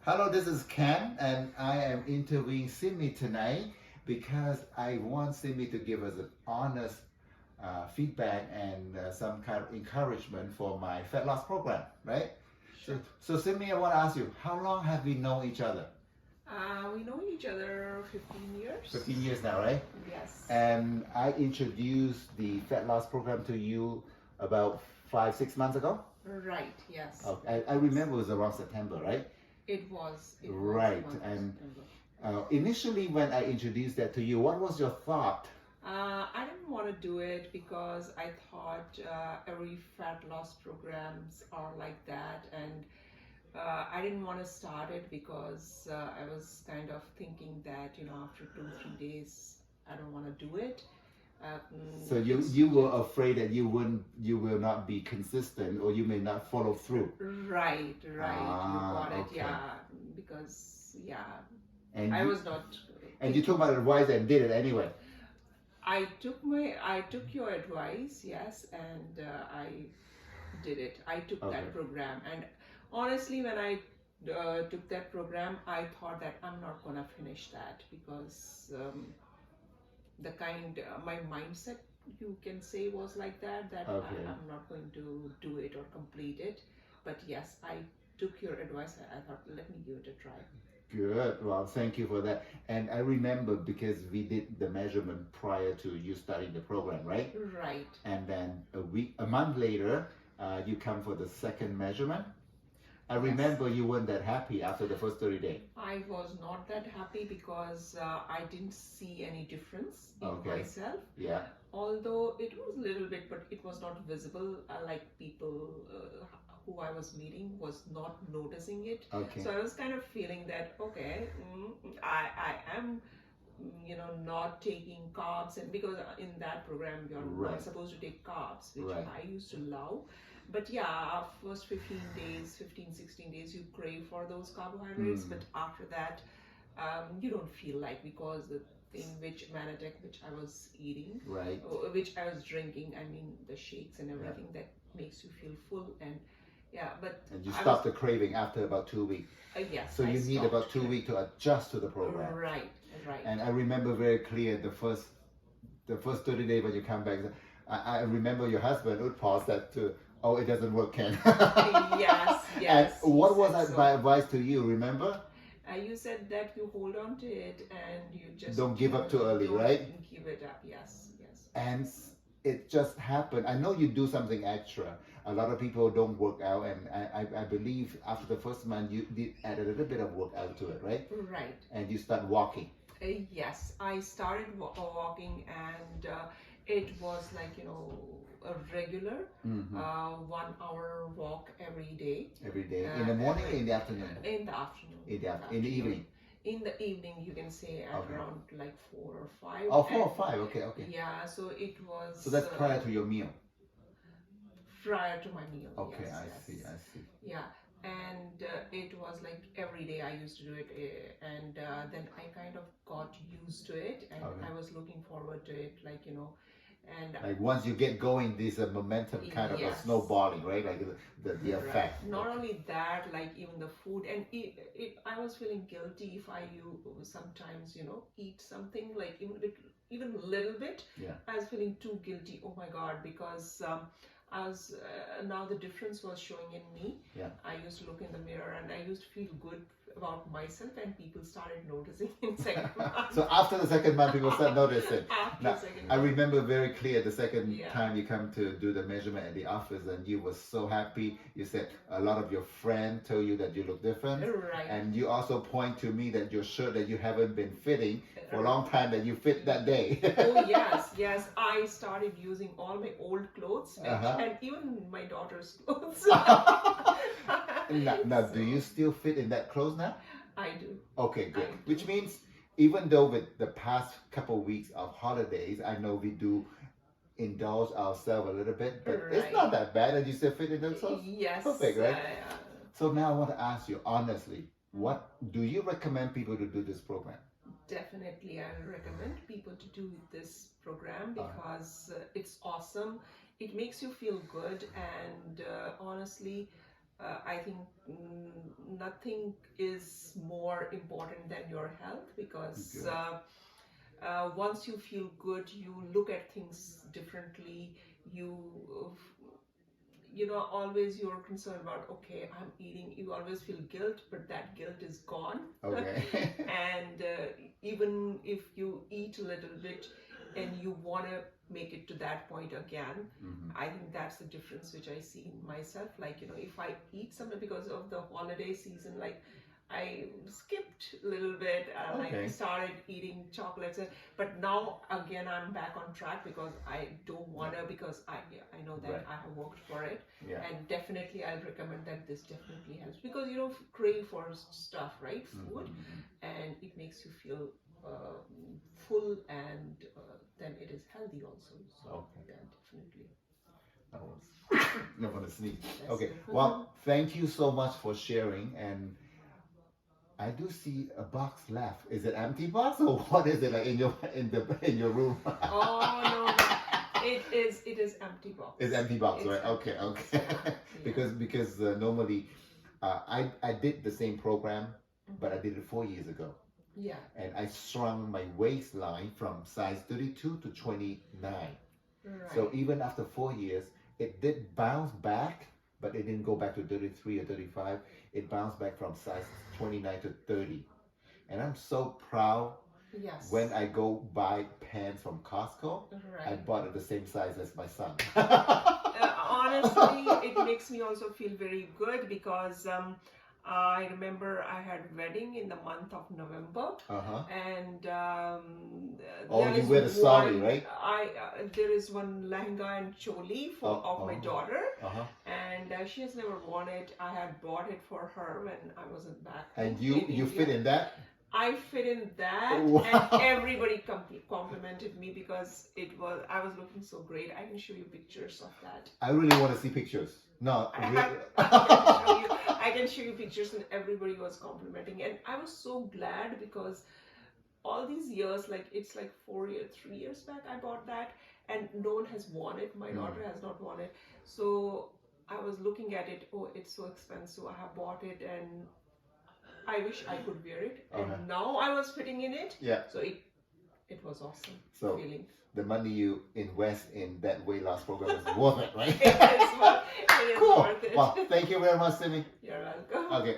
Hello, this is Ken, and I am interviewing Simi tonight because I want Simi to give us an honest feedback and some kind of encouragement for my fat loss program, right? Sure. So Simi, I want to ask you, how long have we known each other? We know each other 15 years. 15 years now, right? Yes. And I introduced the fat loss program to you about 5, 6 months ago. Right, yes. I remember it was around September, right? It was. Right, and initially when I introduced that to you, what was your thought? I didn't want to do it because I thought every fat loss programs are like that, and I didn't want to start it because I was kind of thinking that after 2 3 days I don't want to do it. So you were afraid that you will not be consistent or you may not follow through. Right, you got it. Okay. Yeah, because And I you, was not. and you took my advice and did it anyway. I took your advice, yes, and I did it. I took Okay. that program, and honestly, when I took that program, I thought that I'm not gonna finish that because the kind my mindset, you can say, was like that Okay. I'm not going to do it or complete it. But yes, I took your advice. I thought, let me give it a try. Good. Well, thank you for that. And I remember because we did the measurement prior to you starting the program, right? Right. And then a month later, you come for the second measurement. I remember you weren't that happy after the first 30 days. I was not that happy because I didn't see any difference in Okay. myself. Yeah. Although it was a little bit, but it was not visible. Like people who I was meeting was not noticing it. Okay. So I was kind of feeling that, okay, I am not taking carbs, and because in that program you're Right. not supposed to take carbs, which Right. I used to love. But yeah, first 15 days, 15 16 days, you crave for those carbohydrates. But after that, you don't feel like, because the thing which Manatech, which I was eating, Right. which I was drinking, I mean the shakes and everything, that makes you feel full. And but And you I stop the craving after about 2 weeks. yes, So I you need stopped. about 2 weeks to adjust to the program. Right. And I remember very clear the first 30 days when you come back. I remember your husband Utpal said to, oh, it doesn't work, Ken. Yes. And what he was said so. my advice to you? Remember? You said that you hold on to it and you just Don't give up too early, don't right? give it up. Yes. And it just happened. I know you do something extra. A lot of people don't work out, and I believe after the first month you did add a little bit of workout to it, right? Right. And you start walking. Yes, I started walking, and it was like a regular 1 hour walk every day. Every day. In the morning or in the afternoon? In the afternoon. In the evening. In the evening, you can say at Okay. around like 4 or 5. Oh, 4 or 5. Okay. Yeah, so it was. So that's prior to your meal. Prior to my meal. Okay, yes, I see. Yeah, and it was like every day I used to do it, and then I kind of got used to it, and Okay. I was looking forward to it, and Like once you get going, there's a momentum kind of a Yes. snowballing, right? Like the Right. effect. Not only that, like even the food, and I was feeling guilty if you sometimes eat something like even a little bit. Yeah. I was feeling too guilty. Oh my God, because I was now the difference was showing in me. Yeah. I used to look in the mirror and I used to feel good about myself, and people started noticing in second month. So after the second month, people start noticing. After Now, second I month. remember very clear the second Yeah. time you come to do the measurement at the office, and you were so happy. You said a lot of your friends told you that you look different, Right. and you also point to me that your shirt that you haven't been fitting for a long time that you fit that day. Oh yes, I started using all my old clothes, and even my daughter's clothes. Now, do you still fit in that clothes now? I do. Okay, good. I do. Which means even though with the past couple weeks of holidays, I know we do indulge ourselves a little bit, but it's Right. not that bad, and you still fit in those clothes. Yes. Perfect, right? So now I want to ask you honestly, what do you recommend people to do this program? Definitely, I will recommend people to do this program because it's awesome. It makes you feel good, and honestly, I think nothing is more important than your health, because Good. once you feel good, you look at things differently. You always you're concerned about, okay, I'm eating. You always feel guilt, but that guilt is gone. Okay. And even if you eat a little bit and you want to make it to that point again, Mhm. I think that's the difference which I see in myself. Like, if I eat something because of the holiday season, like I skipped a little bit, Okay. like started eating chocolates, but now again I'm back on track because I don't want to, because I know that Right. I have worked for it. Yeah. And definitely I'll recommend that. This definitely helps, because crave for stuff, right? Food. Mhm. And it makes you feel full, and then it is healthy also. So Okay. yeah, definitely. I was not gonna sneeze. That's Okay. it. Well, thank you so much for sharing. And I do see a box left. Is it empty box or what is it, like in your room? Oh no, it is empty box. It's empty box, It's right? empty Okay, box, okay. yeah. because normally, I did the same program, but I did it 4 years ago, Yeah. and I shrunk my waistline from size 32 to 29. Right. So even after 4 years, it did bounce back, but it didn't go back to 33 or 35. It bounced back from size 29 to 30. And I'm so proud Yes. when I go buy pants from Costco, I Right. bought it the same size as my son. Honestly, it makes me also feel very good, because I remember I had a wedding in the month of November, Uh-huh. and Oh, there you is wear the sari, one- right? there is one lehenga and choli of my daughter, Uh-huh. and she has never worn it. I had bought it for her when I wasn't back. And in you India. fit in that? I fit in that, Wow. and everybody complimented me because I was looking so great. I can show you pictures of that. I really want to see pictures. No, I can show you pictures, and everybody was complimenting, and I was so glad, because all these years, like it's like 3 years back, I bought that, and no one has worn it. My daughter has not worn it, so I was looking at it. Oh, it's so expensive. I have bought it, and I wish I could wear it. And now I was fitting in it. Yeah. So it was awesome. So feeling. The money you invest in that weight loss program is worth it, right? It is worth it. Cool. Well, thank you very much, Simi. You're welcome. Okay.